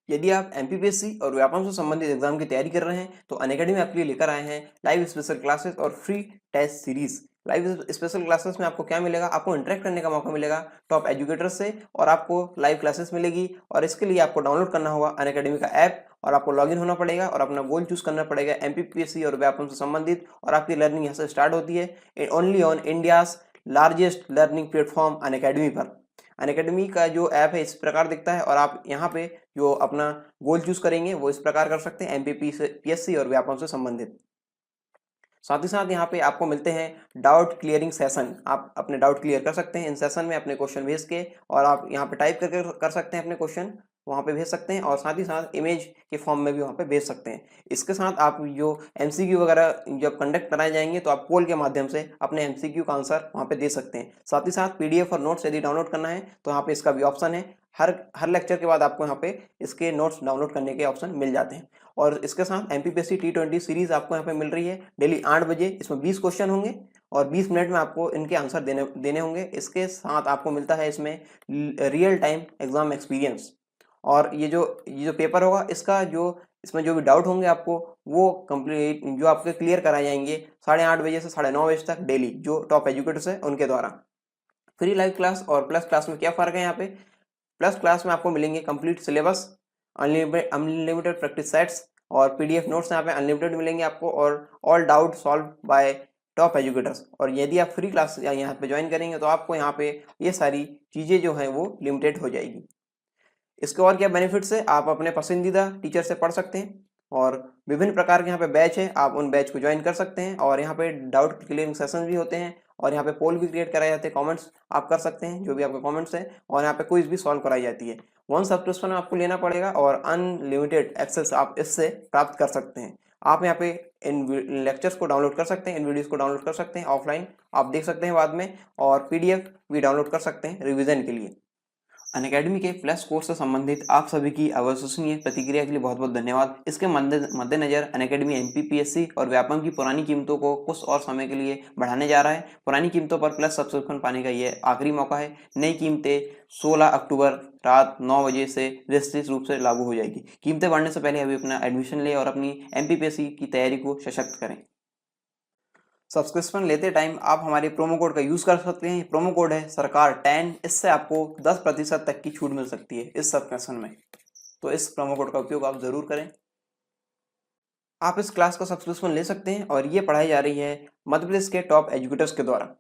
यदि आप MPPSC और व्यापम से संबंधित एग्जाम की तैयारी कर रहे हैं तो अनअकैडमी आपके लिए लेकर आए हैं लाइव स्पेशल क्लासेस और free test series. Live special classes में आपको क्या मिलेगा, आपको इंटरेक्ट करने का मौका मिलेगा टॉप एजुकेटर से, और आपको लाइव क्लासेस मिलेगी। और इसके लिए आपको डाउनलोड करना होगा अनअकैडमी का ऐप, और आपको लॉगिन होना पड़ेगा और अपना गोल चूज करना पड़ेगा MPPSC और व्यापम से संबंधित, और आपकी लर्निंग यहाँ से स्टार्ट होती है only on India's largest learning platform Unacademy पर। अनअकैडमी का जो ऐप है इस प्रकार दिखता है, और आप यहाँ पे जो अपना गोल चूज करेंगे वो इस प्रकार कर सकते हैं MPPSC और व्यापम से संबंधित। साथ ही साथ यहाँ पे आपको मिलते हैं डाउट क्लियरिंग सेशन, आप अपने डाउट क्लियर कर सकते हैं इन सेशन में अपने क्वेश्चन भेज के, और आप यहाँ पे टाइप करके कर सकते हैं अपने क्वेश्चन, वहाँ पे भेज सकते हैं, और साथ ही साथ इमेज के फॉर्म में भी वहाँ पे भेज सकते हैं। इसके साथ आप जो MCQ वगैरह जब कंडक्ट कराए जाएंगे तो आप पोल के माध्यम से अपने MCQ का आंसर वहाँ पे दे सकते हैं। साथ ही साथ PDF और नोट्स यदि डाउनलोड करना है तो यहाँ पे इसका भी ऑप्शन है। हर लेक्चर के बाद आपको यहाँ पे इसके नोट्स डाउनलोड करने के ऑप्शन मिल जाते हैं। और इसके साथ MPPSC T20 सीरीज आपको यहाँ पे मिल रही है डेली 8 बजे। इसमें 20 क्वेश्चन होंगे और 20 मिनट में आपको इनके आंसर देने होंगे। इसके साथ आपको मिलता है इसमें रियल टाइम एग्जाम एक्सपीरियंस, और ये जो पेपर होगा इसमें जो भी डाउट होंगे आपको वो कंप्लीट जो आपके क्लियर कराए जाएंगे 8:30 बजे से 9:30 बजे तक डेली, जो टॉप एजुकेटर्स है उनके द्वारा। फ्री लाइव क्लास और प्लस क्लास में क्या फ़र्क है यहाँ पे, प्लस क्लास में आपको मिलेंगे complete syllabus, unlimited practice sets और PDF नोट्स यहाँ पे अनलिमिटेड मिलेंगे आपको, और all doubt solve by top educators. और यदि आप फ्री क्लास यहाँ पे ज्वाइन करेंगे तो आपको यहाँ पे ये सारी चीज़ें जो हैं वो लिमिटेड हो जाएगी। इसके और क्या बेनिफिट्स है, आप अपने पसंदीदा टीचर से पढ़ सकते हैं, और विभिन्न प्रकार के यहाँ पे बैच है, आप उन बैच को ज्वाइन कर सकते हैं, और यहाँ पे डाउट क्लियरिंग सेशन भी होते हैं, और यहाँ पे पोल भी क्रिएट कराए जाते हैं, कमेंट्स आप कर सकते हैं जो भी आपके कमेंट्स हैं, और यहाँ पे क्विज भी सॉल्व कराई जाती है। वन सब्सक्रिप्शन आपको लेना पड़ेगा और अनलिमिटेड एक्सेस आप इससे प्राप्त कर सकते हैं। आप यहाँ पे इन लेक्चर्स को डाउनलोड कर सकते हैं, इन वीडियोस को डाउनलोड कर सकते हैं ऑफलाइन, आप देख सकते हैं बाद में, और पीडीएफ भी डाउनलोड कर सकते हैं रिवीजन के लिए। अनअकैडमी के फ्लैश कोर्स से संबंधित आप सभी की अविश्वसनीय प्रतिक्रिया के लिए बहुत बहुत धन्यवाद। इसके मद्देनजर अनअकैडमी एमपीपीएससी और व्यापम की पुरानी कीमतों को कुछ और समय के लिए बढ़ाने जा रहा है। पुरानी कीमतों पर प्लस सब्सक्रिप्शन पाने का ये आखिरी मौका है। नई कीमतें 16 अक्टूबर रात 9 बजे से विस्तृत रूप से लागू हो जाएगी। कीमतें बढ़ने से पहले अभी अपना एडमिशन लें और अपनी एमपीपीएससी की तैयारी को सशक्त करें। सब्सक्रिप्शन लेते टाइम आप हमारे प्रोमो कोड का यूज़ कर सकते हैं। प्रोमो कोड है सरकार10, इससे आपको 10% तक की छूट मिल सकती है इस सब्सक्रिप्शन में, तो इस प्रोमो कोड का उपयोग आप ज़रूर करें। आप इस क्लास का सब्सक्रिप्शन ले सकते हैं और ये पढ़ाई जा रही है मध्य प्रदेश के टॉप एजुकेटर्स के द्वारा।